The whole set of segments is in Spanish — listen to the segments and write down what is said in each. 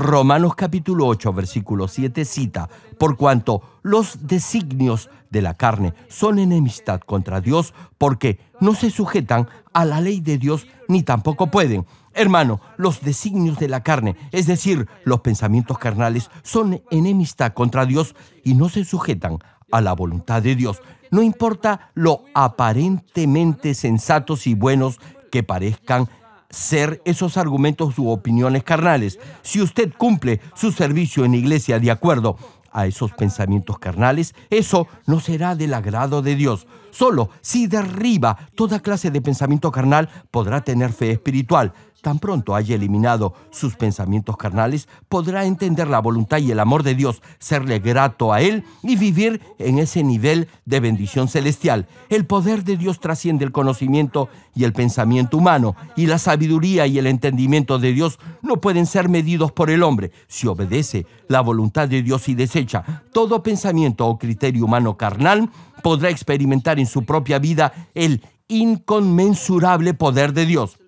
Romanos capítulo 8, versículo 7 cita: por cuanto los designios de la carne son enemistad contra Dios, porque no se sujetan a la ley de Dios, ni tampoco pueden. Hermano, los designios de la carne, es decir, los pensamientos carnales, son enemistad contra Dios y no se sujetan a la voluntad de Dios. No importa lo aparentemente sensatos y buenos que parezcan ser esos argumentos u opiniones carnales. Si usted cumple su servicio en la iglesia de acuerdo a esos pensamientos carnales, eso no será del agrado de Dios. Solo si derriba toda clase de pensamiento carnal podrá tener fe espiritual. Tan pronto haya eliminado sus pensamientos carnales, podrá entender la voluntad y el amor de Dios, serle grato a Él y vivir en ese nivel de bendición celestial. El poder de Dios trasciende el conocimiento y el pensamiento humano, y la sabiduría y el entendimiento de Dios no pueden ser medidos por el hombre. Si obedece la voluntad de Dios y desecha todo pensamiento o criterio humano carnal, podrá experimentar en su propia vida el inconmensurable poder de Dios.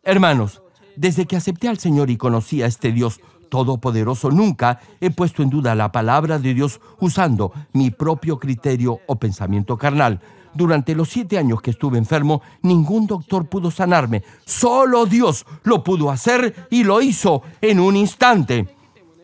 Hermanos, desde que acepté al Señor y conocí a este Dios todopoderoso, nunca he puesto en duda la palabra de Dios usando mi propio criterio o pensamiento carnal. Durante los 7 años que estuve enfermo, ningún doctor pudo sanarme. Solo Dios lo pudo hacer y lo hizo en un instante.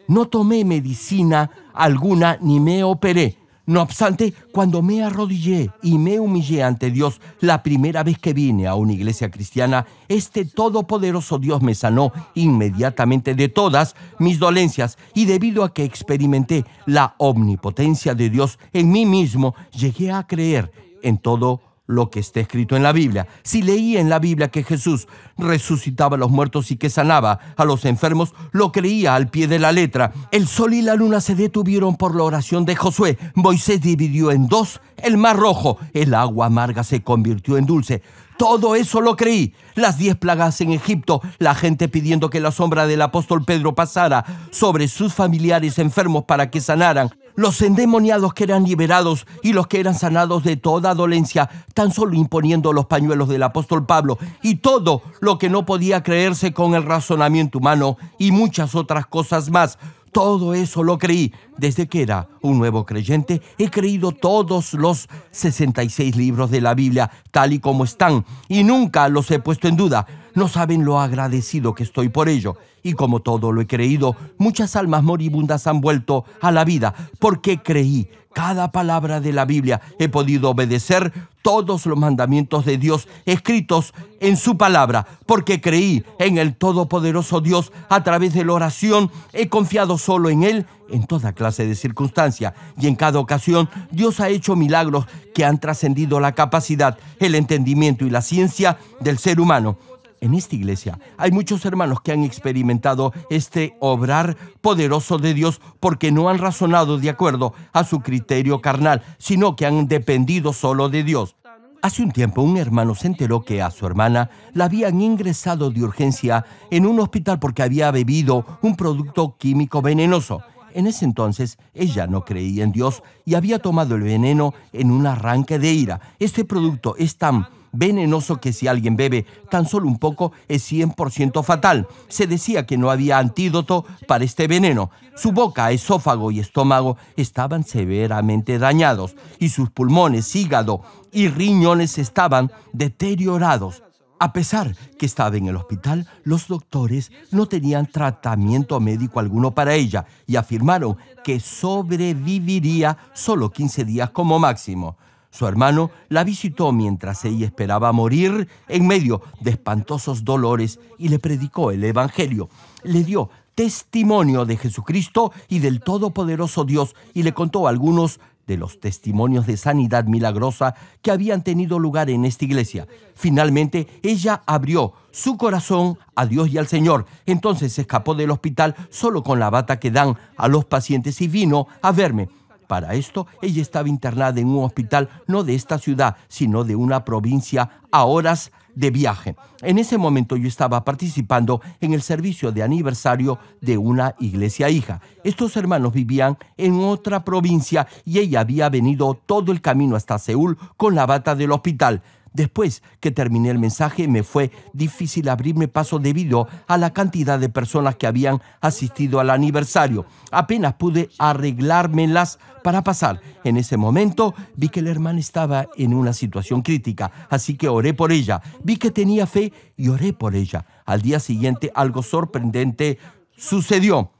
No tomé medicina alguna ni me operé. No obstante, cuando me arrodillé y me humillé ante Dios la primera vez que vine a una iglesia cristiana, este todopoderoso Dios me sanó inmediatamente de todas mis dolencias, y debido a que experimenté la omnipotencia de Dios en mí mismo, llegué a creer en todo lo que está escrito en la Biblia. Si leía en la Biblia que Jesús resucitaba a los muertos y que sanaba a los enfermos, lo creía al pie de la letra. El sol y la luna se detuvieron por la oración de Josué. Moisés dividió en dos el mar rojo. El agua amarga se convirtió en dulce. Todo eso lo creí. Las 10 plagas en Egipto, la gente pidiendo que la sombra del apóstol Pedro pasara sobre sus familiares enfermos para que sanaran, los endemoniados que eran liberados y los que eran sanados de toda dolencia, tan solo imponiendo los pañuelos del apóstol Pablo, y todo lo que no podía creerse con el razonamiento humano, y muchas otras cosas más. Todo eso lo creí. Desde que era un nuevo creyente, he creído todos los 66 libros de la Biblia tal y como están, y nunca los he puesto en duda. No saben lo agradecido que estoy por ello. Y como todo lo he creído, muchas almas moribundas han vuelto a la vida, porque creí cada palabra de la Biblia. He podido obedecer todos los mandamientos de Dios escritos en su palabra, porque creí en el todopoderoso Dios a través de la oración. He confiado solo en Él en toda clase de circunstancia, y en cada ocasión Dios ha hecho milagros que han trascendido la capacidad, el entendimiento y la ciencia del ser humano. En esta iglesia hay muchos hermanos que han experimentado este obrar poderoso de Dios porque no han razonado de acuerdo a su criterio carnal, sino que han dependido solo de Dios. Hace un tiempo un hermano se enteró que a su hermana la habían ingresado de urgencia en un hospital porque había bebido un producto químico venenoso. En ese entonces ella no creía en Dios y había tomado el veneno en un arranque de ira. Este producto es tan venenoso que si alguien bebe tan solo un poco es 100% fatal. Se decía que no había antídoto para este veneno. Su boca, esófago y estómago estaban severamente dañados y sus pulmones, hígado y riñones estaban deteriorados. A pesar que estaba en el hospital, los doctores no tenían tratamiento médico alguno para ella y afirmaron que sobreviviría solo 15 días como máximo. Su hermano la visitó mientras ella esperaba morir en medio de espantosos dolores y le predicó el Evangelio. Le dio testimonio de Jesucristo y del todopoderoso Dios y le contó algunos de los testimonios de sanidad milagrosa que habían tenido lugar en esta iglesia. Finalmente, ella abrió su corazón a Dios y al Señor. Entonces se escapó del hospital solo con la bata que dan a los pacientes y vino a verme. Para esto, ella estaba internada en un hospital no de esta ciudad, sino de una provincia a horas de viaje. En ese momento yo estaba participando en el servicio de aniversario de una iglesia hija. Estos hermanos vivían en otra provincia y ella había venido todo el camino hasta Seúl con la bata del hospital. Después que terminé el mensaje, me fue difícil abrirme paso debido a la cantidad de personas que habían asistido al aniversario. Apenas pude arreglármelas para pasar. En ese momento vi que la hermana estaba en una situación crítica, así que oré por ella. Vi que tenía fe y oré por ella. Al día siguiente, algo sorprendente sucedió.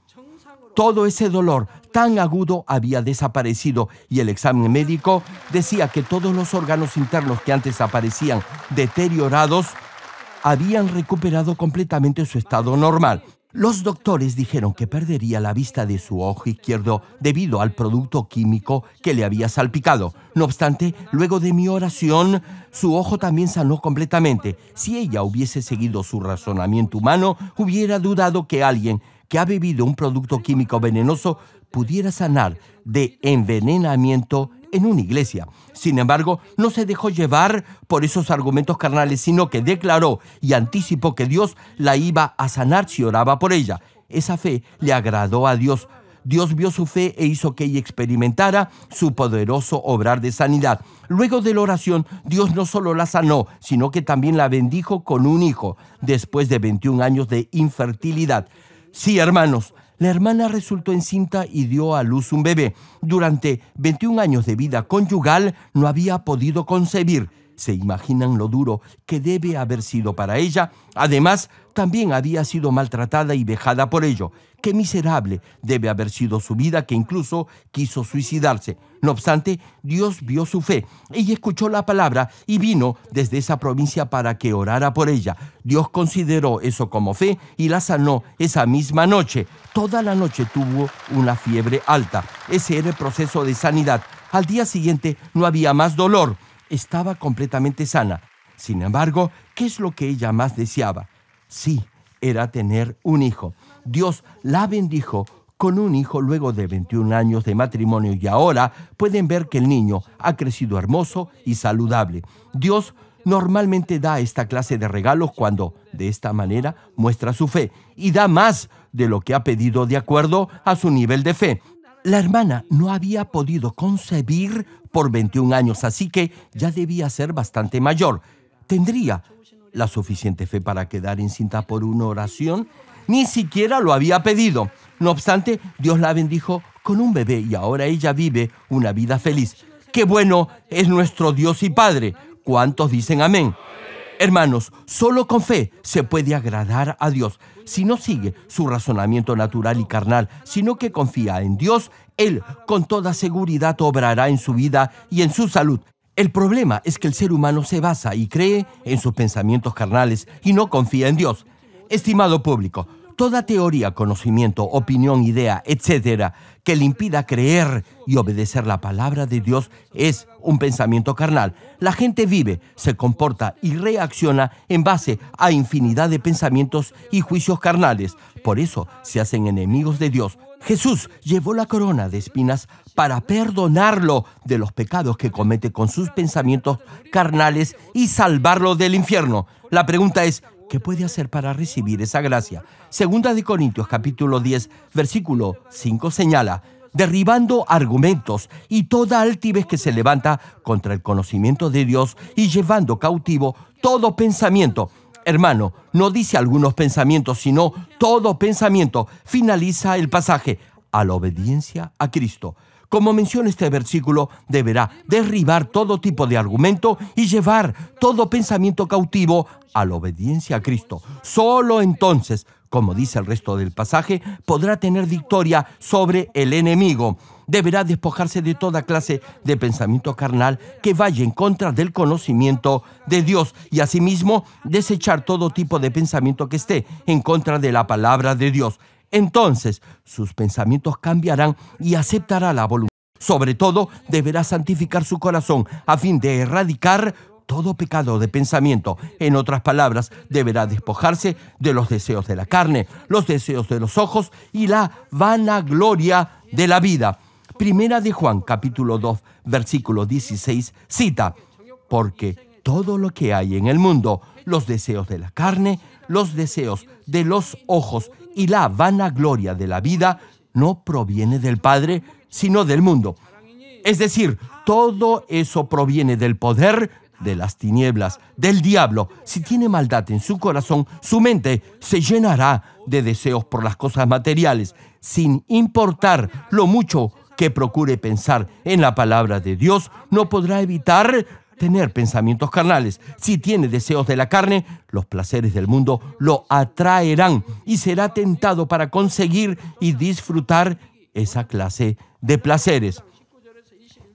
Todo ese dolor tan agudo había desaparecido y el examen médico decía que todos los órganos internos que antes aparecían deteriorados habían recuperado completamente su estado normal. Los doctores dijeron que perdería la vista de su ojo izquierdo debido al producto químico que le había salpicado. No obstante, luego de mi oración, su ojo también sanó completamente. Si ella hubiese seguido su razonamiento humano, hubiera dudado que alguien que ha bebido un producto químico venenoso pudiera sanar de envenenamiento en una iglesia. Sin embargo, no se dejó llevar por esos argumentos carnales, sino que declaró y anticipó que Dios la iba a sanar si oraba por ella. Esa fe le agradó a Dios. Dios vio su fe e hizo que ella experimentara su poderoso obrar de sanidad. Luego de la oración, Dios no solo la sanó, sino que también la bendijo con un hijo, después de 21 años de infertilidad. Sí, hermanos, la hermana resultó encinta y dio a luz un bebé. Durante 21 años de vida conyugal no había podido concebir. ¿Se imaginan lo duro que debe haber sido para ella? Además, también había sido maltratada y vejada por ello. Qué miserable debe haber sido su vida, que incluso quiso suicidarse. No obstante, Dios vio su fe. Ella escuchó la palabra y vino desde esa provincia para que orara por ella. Dios consideró eso como fe y la sanó esa misma noche. Toda la noche tuvo una fiebre alta. Ese era el proceso de sanidad. Al día siguiente no había más dolor. Estaba completamente sana. Sin embargo, ¿qué es lo que ella más deseaba? Sí, era tener un hijo. Dios la bendijo con un hijo luego de 21 años de matrimonio y ahora pueden ver que el niño ha crecido hermoso y saludable. Dios normalmente da esta clase de regalos cuando, de esta manera, muestra su fe y da más de lo que ha pedido de acuerdo a su nivel de fe. La hermana no había podido concebir por 21 años, así que ya debía ser bastante mayor. ¿Tendría la suficiente fe para quedar encinta por una oración? Ni siquiera lo había pedido. No obstante, Dios la bendijo con un bebé y ahora ella vive una vida feliz. ¡Qué bueno es nuestro Dios y Padre! ¿Cuántos dicen amén? Hermanos, solo con fe se puede agradar a Dios. Si no sigue su razonamiento natural y carnal, sino que confía en Dios, Él con toda seguridad obrará en su vida y en su salud. El problema es que el ser humano se basa y cree en sus pensamientos carnales y no confía en Dios. Estimado público, toda teoría, conocimiento, opinión, idea, etcétera, que le impida creer y obedecer la palabra de Dios es un pensamiento carnal. La gente vive, se comporta y reacciona en base a infinidad de pensamientos y juicios carnales. Por eso se hacen enemigos de Dios. Jesús llevó la corona de espinas para perdonarlo de los pecados que comete con sus pensamientos carnales y salvarlo del infierno. La pregunta es, ¿qué puede hacer para recibir esa gracia? Segunda de Corintios, capítulo 10, versículo 5 señala: derribando argumentos y toda altivez que se levanta contra el conocimiento de Dios y llevando cautivo todo pensamiento. Hermano, no dice algunos pensamientos, sino todo pensamiento. Finaliza el pasaje: a la obediencia a Cristo. Como menciona este versículo, deberá derribar todo tipo de argumento y llevar todo pensamiento cautivo a la obediencia a Cristo. Solo entonces, como dice el resto del pasaje, podrá tener victoria sobre el enemigo. Deberá despojarse de toda clase de pensamiento carnal que vaya en contra del conocimiento de Dios y asimismo desechar todo tipo de pensamiento que esté en contra de la palabra de Dios. Entonces, sus pensamientos cambiarán y aceptará la voluntad. Sobre todo, deberá santificar su corazón a fin de erradicar todo pecado de pensamiento. En otras palabras, deberá despojarse de los deseos de la carne, los deseos de los ojos y la vanagloria de la vida. Primera de Juan, capítulo 2, versículo 16, cita: porque todo lo que hay en el mundo, los deseos de la carne, los deseos de los ojos y la vanagloria de la vida, no proviene del Padre, sino del mundo. Es decir, todo eso proviene del poder de las tinieblas, del diablo. Si tiene maldad en su corazón, su mente se llenará de deseos por las cosas materiales, sin importar lo mucho que procure pensar en la palabra de Dios. No podrá evitar tener pensamientos carnales. Si tiene deseos de la carne, los placeres del mundo lo atraerán y será tentado para conseguir y disfrutar esa clase de placeres.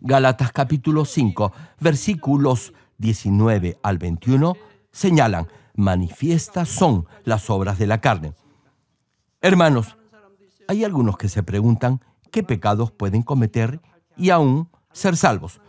Gálatas capítulo 5, versículos 19 al 21 señalan: manifiestas son las obras de la carne. Hermanos, hay algunos que se preguntan qué pecados pueden cometer y aún ser salvos.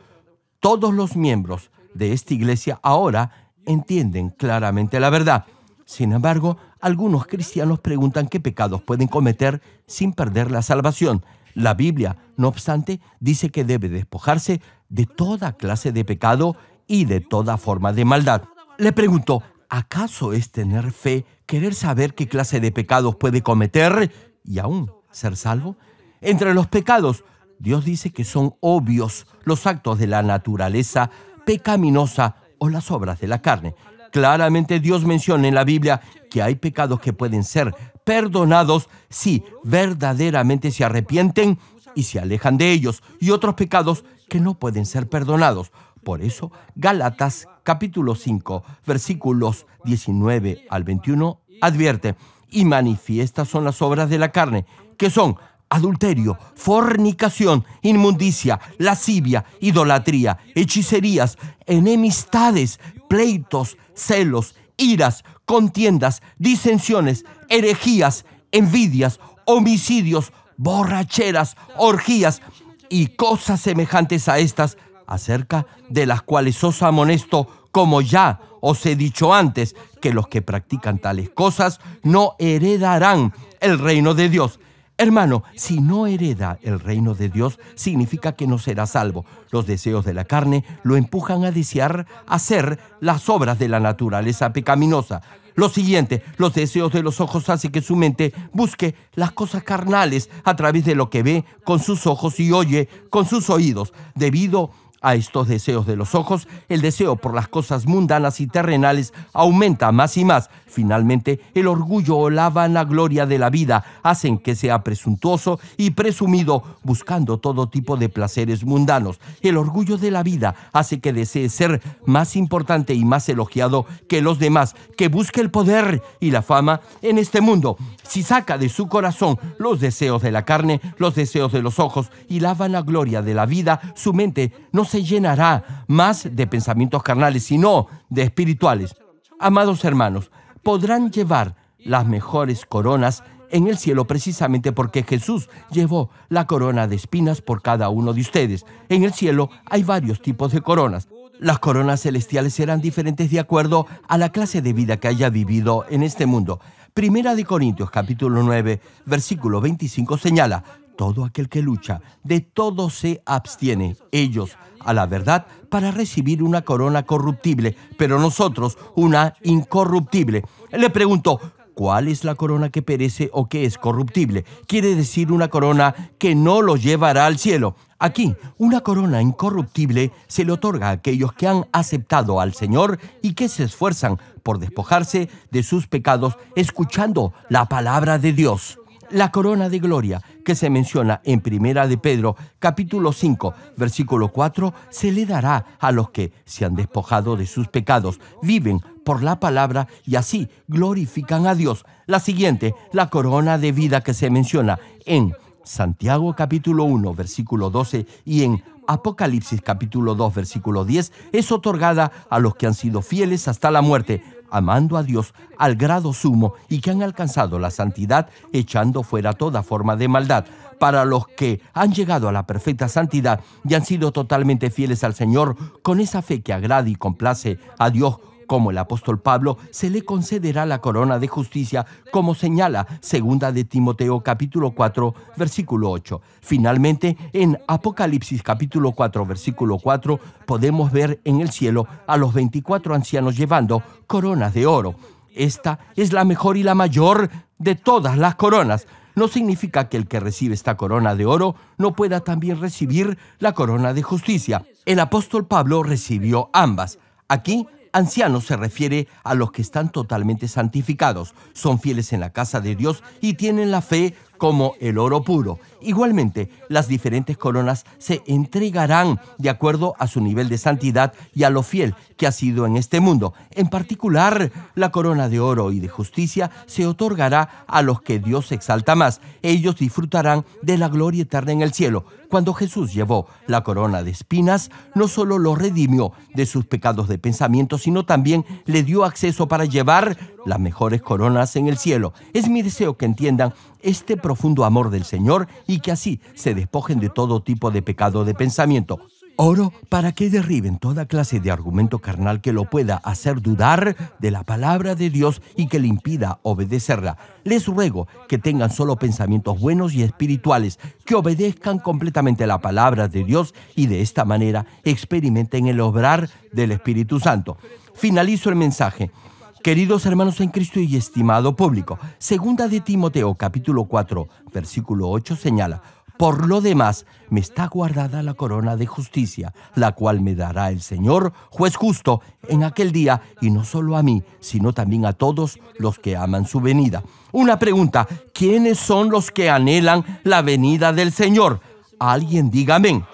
Todos los miembros de esta iglesia ahora entienden claramente la verdad. Sin embargo, algunos cristianos preguntan qué pecados pueden cometer sin perder la salvación. La Biblia, no obstante, dice que debe despojarse de toda clase de pecado y de toda forma de maldad. Le pregunto, ¿acaso es tener fe querer saber qué clase de pecados puede cometer y aún ser salvo? Entre los pecados, Dios dice que son obvios los actos de la naturaleza pecaminosa o las obras de la carne. Claramente Dios menciona en la Biblia que hay pecados que pueden ser perdonados si verdaderamente se arrepienten y se alejan de ellos, y otros pecados que no pueden ser perdonados. Por eso, Gálatas capítulo 5, versículos 19 al 21 advierte: y manifiestas son las obras de la carne, que son adulterio, fornicación, inmundicia, lascivia, idolatría, hechicerías, enemistades, pleitos, celos, iras, contiendas, disensiones, herejías, envidias, homicidios, borracheras, orgías y cosas semejantes a estas, acerca de las cuales os amonesto, como ya os he dicho antes, que los que practican tales cosas no heredarán el reino de Dios. Hermano, si no hereda el reino de Dios, significa que no será salvo. Los deseos de la carne lo empujan a desear hacer las obras de la naturaleza pecaminosa. Lo siguiente, los deseos de los ojos hacen que su mente busque las cosas carnales a través de lo que ve con sus ojos y oye con sus oídos. Debido a estos deseos de los ojos, el deseo por las cosas mundanas y terrenales aumenta más y más. Finalmente, el orgullo o la vanagloria de la vida hacen que sea presuntuoso y presumido, buscando todo tipo de placeres mundanos. El orgullo de la vida hace que desee ser más importante y más elogiado que los demás, que busque el poder y la fama en este mundo. Si saca de su corazón los deseos de la carne, los deseos de los ojos y la vanagloria de la vida, su mente no se llenará más de pensamientos carnales, sino de espirituales. Amados hermanos, podrán llevar las mejores coronas en el cielo precisamente porque Jesús llevó la corona de espinas por cada uno de ustedes. En el cielo hay varios tipos de coronas. Las coronas celestiales serán diferentes de acuerdo a la clase de vida que haya vivido en este mundo. Primera de Corintios capítulo 9, versículo 25 señala: todo aquel que lucha, de todo se abstiene, ellos a la verdad, para recibir una corona corruptible, pero nosotros una incorruptible. Le pregunto, ¿cuál es la corona que perece o que es corruptible? Quiere decir una corona que no lo llevará al cielo. Aquí, una corona incorruptible se le otorga a aquellos que han aceptado al Señor y que se esfuerzan por despojarse de sus pecados escuchando la palabra de Dios. La corona de gloria que se menciona en Primera de Pedro, capítulo 5, versículo 4, se le dará a los que se han despojado de sus pecados, viven por la palabra y así glorifican a Dios. La siguiente, la corona de vida que se menciona en Santiago, capítulo 1, versículo 12 y en Apocalipsis, capítulo 2, versículo 10, es otorgada a los que han sido fieles hasta la muerte, amando a Dios al grado sumo y que han alcanzado la santidad, echando fuera toda forma de maldad. Para los que han llegado a la perfecta santidad y han sido totalmente fieles al Señor, con esa fe que agrada y complace a Dios, como el apóstol Pablo, se le concederá la corona de justicia, como señala Segunda de Timoteo capítulo 4, versículo 8. Finalmente, en Apocalipsis capítulo 4, versículo 4, podemos ver en el cielo a los 24 ancianos llevando coronas de oro. Esta es la mejor y la mayor de todas las coronas. No significa que el que recibe esta corona de oro no pueda también recibir la corona de justicia. El apóstol Pablo recibió ambas. Aquí, ancianos se refiere a los que están totalmente santificados, son fieles en la casa de Dios y tienen la fe como el oro puro. Igualmente, las diferentes coronas se entregarán de acuerdo a su nivel de santidad y a lo fiel que ha sido en este mundo. En particular, la corona de oro y de justicia se otorgará a los que Dios exalta más. Ellos disfrutarán de la gloria eterna en el cielo. Cuando Jesús llevó la corona de espinas, no solo lo redimió de sus pecados de pensamiento, sino también le dio acceso para llevar las mejores coronas en el cielo. Es mi deseo que entiendan este profundo amor del Señor y que así se despojen de todo tipo de pecado de pensamiento. Oro para que derriben toda clase de argumento carnal que lo pueda hacer dudar de la palabra de Dios y que le impida obedecerla. Les ruego que tengan solo pensamientos buenos y espirituales, que obedezcan completamente la palabra de Dios y de esta manera experimenten el obrar del Espíritu Santo. Finalizo el mensaje. Queridos hermanos en Cristo y estimado público, segunda de Timoteo capítulo 4, versículo 8 señala: por lo demás, me está guardada la corona de justicia, la cual me dará el Señor, juez justo, en aquel día, y no solo a mí, sino también a todos los que aman su venida. Una pregunta: ¿quiénes son los que anhelan la venida del Señor? Alguien diga amén.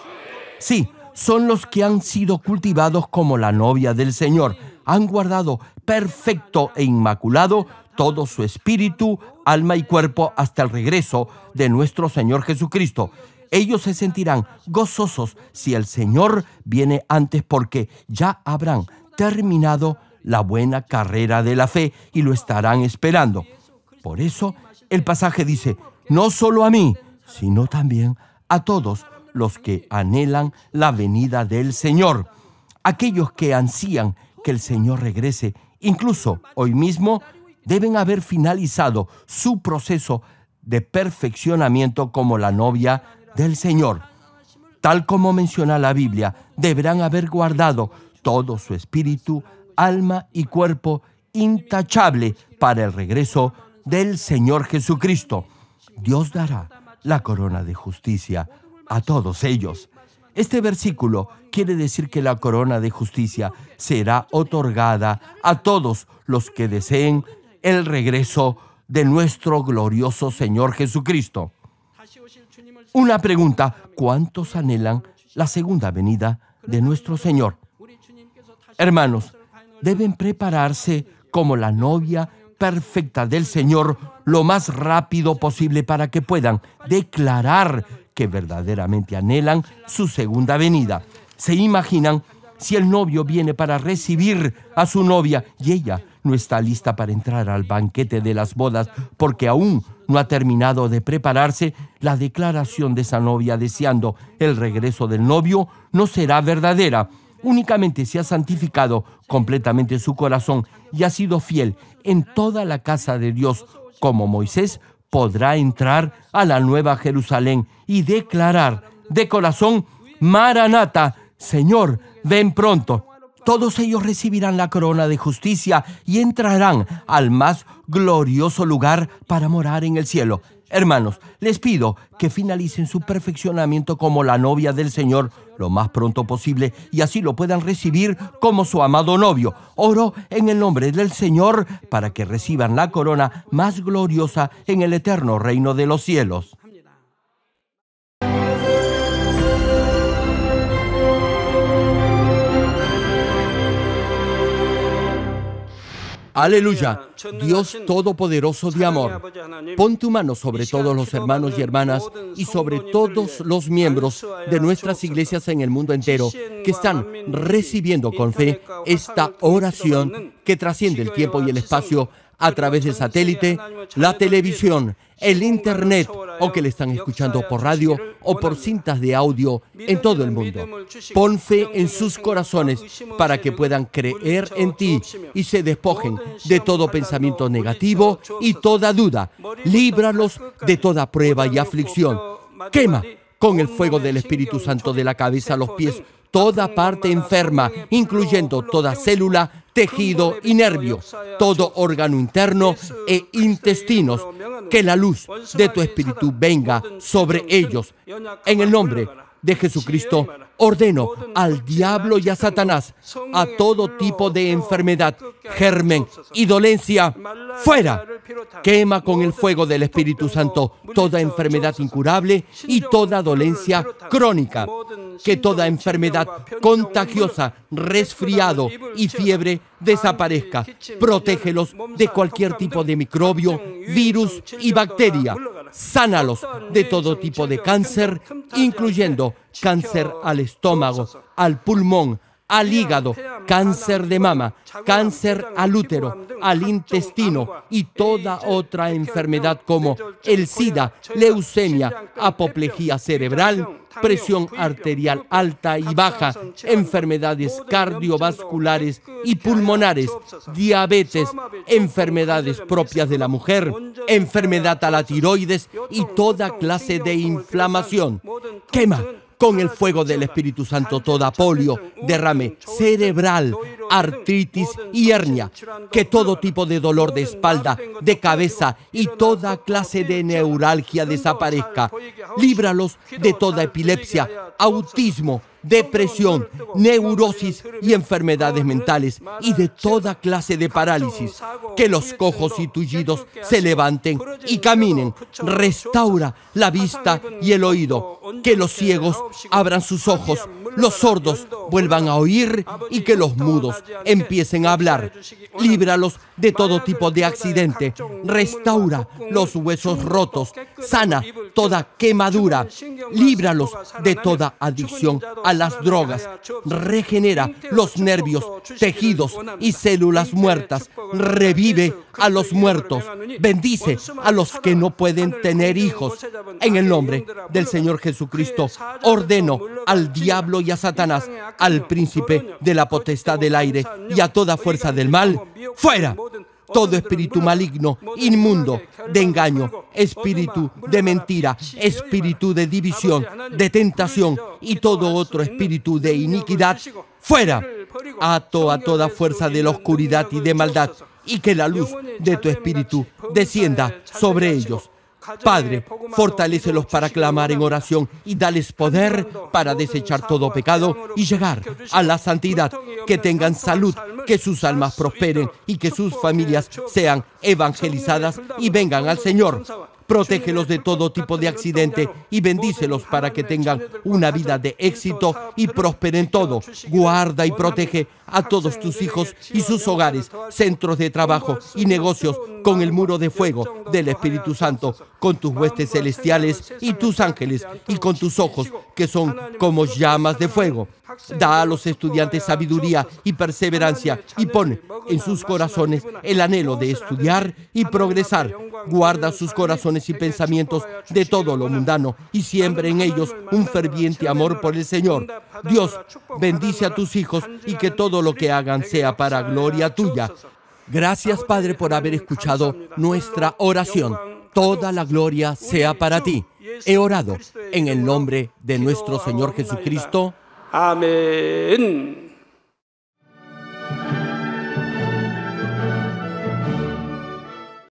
Sí, son los que han sido cultivados como la novia del Señor. Han guardado perfecto e inmaculado todo su espíritu, alma y cuerpo hasta el regreso de nuestro Señor Jesucristo. Ellos se sentirán gozosos si el Señor viene antes, porque ya habrán terminado la buena carrera de la fe y lo estarán esperando. Por eso el pasaje dice: no solo a mí, sino también a todos los que anhelan la venida del Señor. Aquellos que ansían que el Señor regrese, incluso hoy mismo, deben haber finalizado su proceso de perfeccionamiento como la novia del Señor. Tal como menciona la Biblia, deberán haber guardado todo su espíritu, alma y cuerpo intachable para el regreso del Señor Jesucristo. Dios dará la corona de justicia a todos ellos. Este versículo quiere decir que la corona de justicia será otorgada a todos los que deseen el regreso de nuestro glorioso Señor Jesucristo. Una pregunta: ¿cuántos anhelan la segunda venida de nuestro Señor? Hermanos, deben prepararse como la novia perfecta del Señor lo más rápido posible para que puedan declarar que verdaderamente anhelan su segunda venida. ¿Se imaginan si el novio viene para recibir a su novia y ella no está lista para entrar al banquete de las bodas porque aún no ha terminado de prepararse? La declaración de esa novia deseando el regreso del novio no será verdadera. Únicamente si ha santificado completamente su corazón y ha sido fiel en toda la casa de Dios como Moisés, podrá entrar a la nueva Jerusalén y declarar de corazón: Maranata, Señor, ven pronto. Todos ellos recibirán la corona de justicia y entrarán al más glorioso lugar para morar en el cielo. Hermanos, les pido que finalicen su perfeccionamiento como la novia del Señor lo más pronto posible y así lo puedan recibir como su amado novio. Oro en el nombre del Señor para que reciban la corona más gloriosa en el eterno reino de los cielos. Aleluya, Dios Todopoderoso de amor, pon tu mano sobre todos los hermanos y hermanas y sobre todos los miembros de nuestras iglesias en el mundo entero que están recibiendo con fe esta oración que trasciende el tiempo y el espacio a través del satélite, la televisión, el internet, o que le están escuchando por radio o por cintas de audio en todo el mundo. Pon fe en sus corazones para que puedan creer en ti y se despojen de todo pensamiento negativo y toda duda. Líbralos de toda prueba y aflicción. Quema con el fuego del Espíritu Santo de la cabeza a los pies toda parte enferma, incluyendo toda célula, tejido y nervio, todo órgano interno e intestinos. Que la luz de tu Espíritu venga sobre ellos. En el nombre de Jesucristo, ordeno al diablo y a Satanás, a todo tipo de enfermedad, germen y dolencia, fuera. Quema con el fuego del Espíritu Santo toda enfermedad incurable y toda dolencia crónica. Que toda enfermedad contagiosa, resfriado y fiebre desaparezca. Protégelos de cualquier tipo de microbio, virus y bacteria. Sánalos de todo tipo de cáncer, incluyendo cáncer al estómago, al pulmón, al hígado, cáncer de mama, cáncer al útero, al intestino y toda otra enfermedad como el SIDA, leucemia, apoplejía cerebral, presión arterial alta y baja, enfermedades cardiovasculares y pulmonares, diabetes, enfermedades propias de la mujer, enfermedad a la tiroides y toda clase de inflamación. Quema con el fuego del Espíritu Santo toda polio, derrame cerebral, artritis y hernia, que todo tipo de dolor de espalda, de cabeza y toda clase de neuralgia desaparezca. Líbralos de toda epilepsia, autismo, depresión, neurosis y enfermedades mentales y de toda clase de parálisis. Que los cojos y tullidos se levanten y caminen. Restaura la vista y el oído. Que los ciegos abran sus ojos, los sordos vuelvan a oír y que los mudos empiecen a hablar. Líbralos de todo tipo de accidente. Restaura los huesos rotos. Sana toda quemadura. Líbralos de toda adicción a las drogas. Regenera los nervios, tejidos y células muertas. Revive a los muertos. Bendice a los que no pueden tener hijos. En el nombre del Señor Jesucristo, ordeno al diablo y a Satanás, al príncipe de la potestad del aire y a toda fuerza del mal, fuera. Todo espíritu maligno, inmundo, de engaño, espíritu de mentira, espíritu de división, de tentación y todo otro espíritu de iniquidad, fuera. Ato a toda fuerza de la oscuridad y de maldad, y que la luz de tu espíritu descienda sobre ellos. Padre, fortalécelos para clamar en oración y dales poder para desechar todo pecado y llegar a la santidad. Que tengan salud, que sus almas prosperen y que sus familias sean evangelizadas y vengan al Señor. Protégelos de todo tipo de accidente y bendícelos para que tengan una vida de éxito y prosperen todo. Guarda y protege a todos tus hijos y sus hogares, centros de trabajo y negocios con el muro de fuego del Espíritu Santo, con tus huestes celestiales y tus ángeles y con tus ojos que son como llamas de fuego. Da a los estudiantes sabiduría y perseverancia y pone en sus corazones el anhelo de estudiar y progresar. Guarda sus corazones y pensamientos de todo lo mundano y siembra en ellos un ferviente amor por el Señor. Dios, bendice a tus hijos y que todo lo que hagan sea para gloria tuya. Gracias, Padre, por haber escuchado nuestra oración. Toda la gloria sea para ti. He orado en el nombre de nuestro Señor Jesucristo. 아멘.